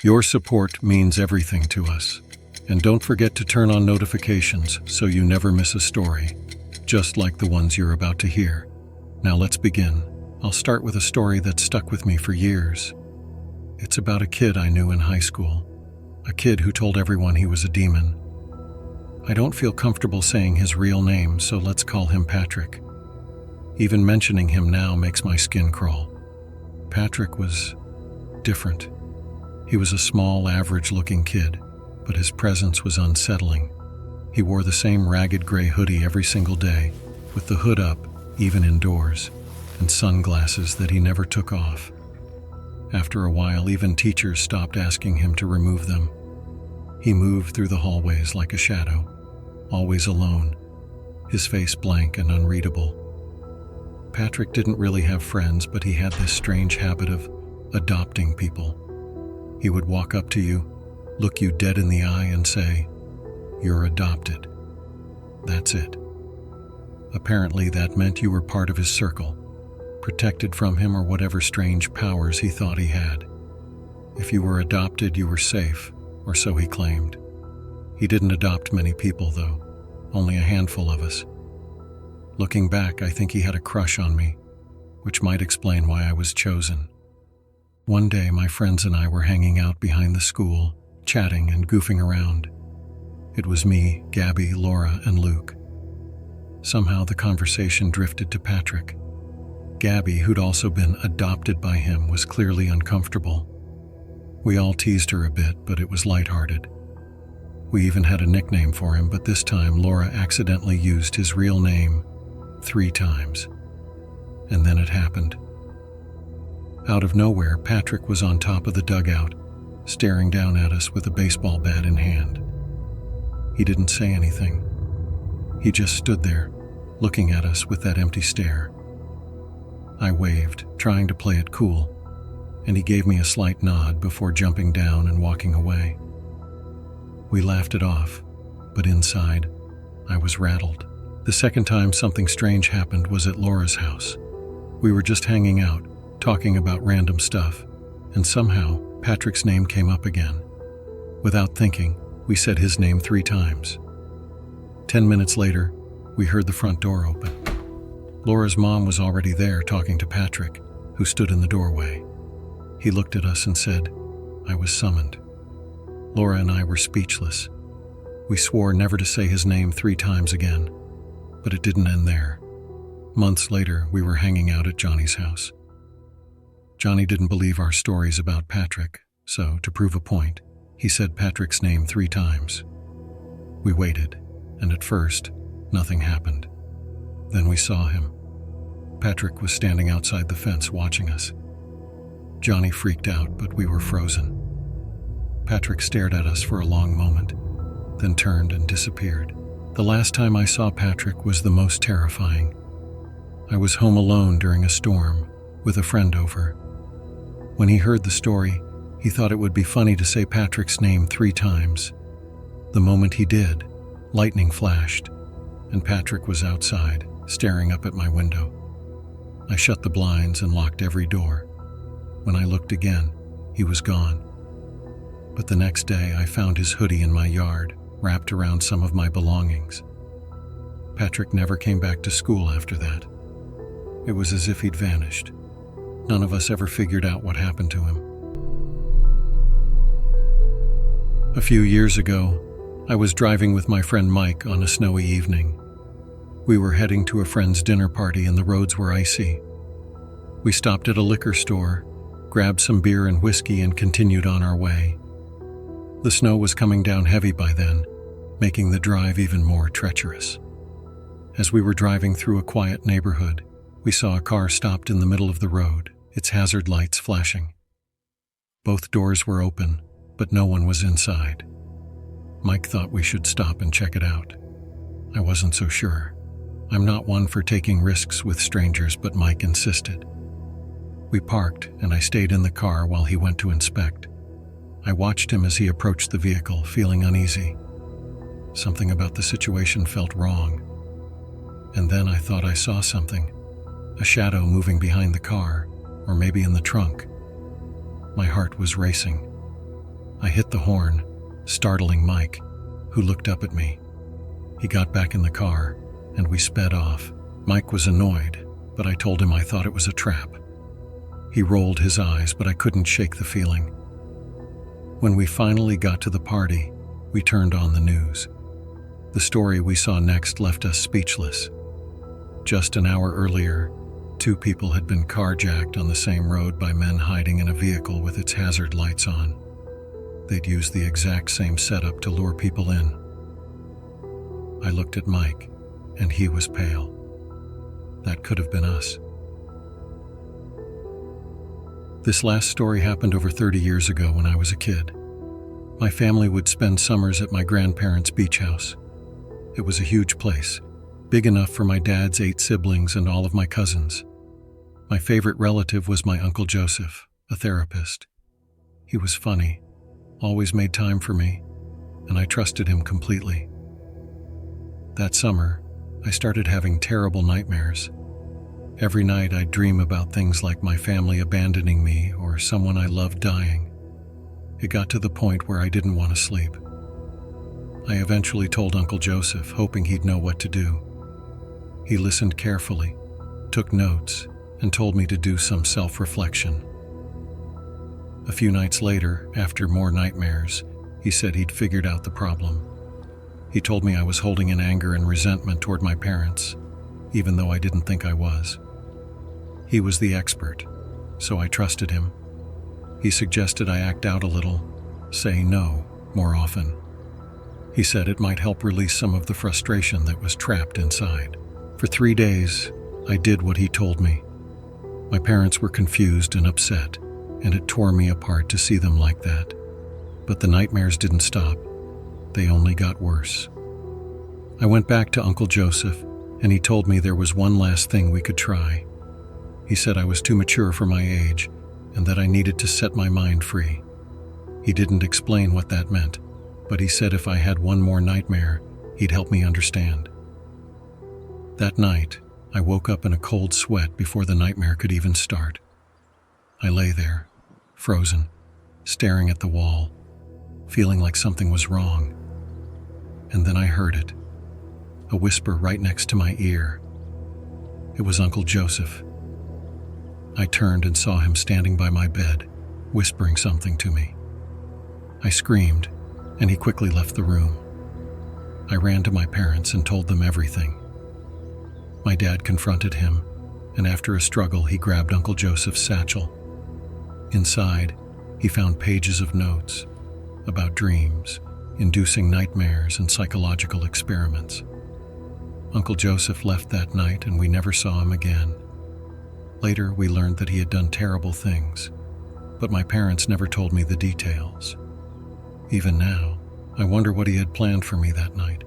Your support means everything to us. And don't forget to turn on notifications so you never miss a story, just like the ones you're about to hear. Now let's begin. I'll start with a story that stuck with me for years. It's about a kid I knew in high school, a kid who told everyone he was a demon. I don't feel comfortable saying his real name, so let's call him Patrick. Even mentioning him now makes my skin crawl. Patrick was different. He was a small, average-looking kid, but his presence was unsettling. He wore the same ragged gray hoodie every single day, with the hood up, even indoors, and sunglasses that he never took off. After a while, even teachers stopped asking him to remove them. He moved through the hallways like a shadow, always alone, his face blank and unreadable. Patrick didn't really have friends, but he had this strange habit of adopting people. He would walk up to you, look you dead in the eye and say, "You're adopted." That's it. Apparently that meant you were part of his circle, protected from him or whatever strange powers he thought he had. If you were adopted, you were safe, or so he claimed. He didn't adopt many people, though, only a handful of us. Looking back, I think he had a crush on me, which might explain why I was chosen. One day, my friends and I were hanging out behind the school, chatting and goofing around. It was me, Gabby, Laura, and Luke. Somehow the conversation drifted to Patrick. Gabby, who'd also been adopted by him, was clearly uncomfortable. We all teased her a bit, but it was lighthearted. We even had a nickname for him, but this time Laura accidentally used his real name 3 times. And then it happened. Out of nowhere, Patrick was on top of the dugout, staring down at us with a baseball bat in hand. He didn't say anything. He just stood there, looking at us with that empty stare. I waved, trying to play it cool, and he gave me a slight nod before jumping down and walking away. We laughed it off, but inside, I was rattled. The second time something strange happened was at Laura's house. We were just hanging out, talking about random stuff, and somehow Patrick's name came up again. Without thinking, we said his name 3 times. 10 minutes later, we heard the front door open. Laura's mom was already there talking to Patrick, who stood in the doorway. He looked at us and said, "I was summoned." Laura and I were speechless. We swore never to say his name 3 times again, but it didn't end there. Months later, we were hanging out at Johnny's house. Johnny didn't believe our stories about Patrick, so to prove a point, he said Patrick's name 3 times. We waited, and at first, nothing happened. Then we saw him. Patrick was standing outside the fence watching us. Johnny freaked out, but we were frozen. Patrick stared at us for a long moment, then turned and disappeared. The last time I saw Patrick was the most terrifying. I was home alone during a storm, with a friend over. When he heard the story, he thought it would be funny to say Patrick's name 3 times. The moment he did, lightning flashed, and Patrick was outside, staring up at my window. I shut the blinds and locked every door. When I looked again, he was gone. But the next day, I found his hoodie in my yard, wrapped around some of my belongings. Patrick never came back to school after that. It was as if he'd vanished. None of us ever figured out what happened to him. A few years ago, I was driving with my friend Mike on a snowy evening. We were heading to a friend's dinner party and the roads were icy. We stopped at a liquor store, grabbed some beer and whiskey, and continued on our way. The snow was coming down heavy by then, making the drive even more treacherous. As we were driving through a quiet neighborhood, we saw a car stopped in the middle of the road, its hazard lights flashing. Both doors were open, but no one was inside. Mike thought we should stop and check it out. I wasn't so sure. I'm not one for taking risks with strangers, but Mike insisted. We parked, and I stayed in the car while he went to inspect. I watched him as he approached the vehicle, feeling uneasy. Something about the situation felt wrong. And then I thought I saw something, a shadow moving behind the car, or maybe in the trunk. My heart was racing. I hit the horn, startling Mike, who looked up at me. He got back in the car, and we sped off. Mike was annoyed, but I told him I thought it was a trap. He rolled his eyes, but I couldn't shake the feeling. When we finally got to the party, we turned on the news. The story we saw next left us speechless. Just an hour earlier, 2 people had been carjacked on the same road by men hiding in a vehicle with its hazard lights on. They'd used the exact same setup to lure people in. I looked at Mike, and he was pale. That could have been us. This last story happened over 30 years ago when I was a kid. My family would spend summers at my grandparents' beach house. It was a huge place, big enough for my dad's 8 siblings and all of my cousins. My favorite relative was my Uncle Joseph, a therapist. He was funny, always made time for me, and I trusted him completely. That summer, I started having terrible nightmares. Every night I'd dream about things like my family abandoning me or someone I loved dying. It got to the point where I didn't want to sleep. I eventually told Uncle Joseph, hoping he'd know what to do. He listened carefully, took notes, and told me to do some self-reflection. A few nights later, after more nightmares, he said he'd figured out the problem. He told me I was holding in anger and resentment toward my parents, even though I didn't think I was. He was the expert, so I trusted him. He suggested I act out a little, say no more often. He said it might help release some of the frustration that was trapped inside. For 3 days, I did what he told me. My parents were confused and upset, and it tore me apart to see them like that. But the nightmares didn't stop. They only got worse. I went back to Uncle Joseph, and he told me there was one last thing we could try. He said I was too mature for my age, and that I needed to set my mind free. He didn't explain what that meant, but he said if I had one more nightmare, he'd help me understand. That night, I woke up in a cold sweat before the nightmare could even start. I lay there, frozen, staring at the wall, feeling like something was wrong. And then I heard it, a whisper right next to my ear. It was Uncle Joseph. I turned and saw him standing by my bed, whispering something to me. I screamed, and he quickly left the room. I ran to my parents and told them everything. My dad confronted him, and after a struggle, he grabbed Uncle Joseph's satchel. Inside, he found pages of notes about dreams, inducing nightmares, and psychological experiments. Uncle Joseph left that night, and we never saw him again. Later, we learned that he had done terrible things, but my parents never told me the details. Even now, I wonder what he had planned for me that night.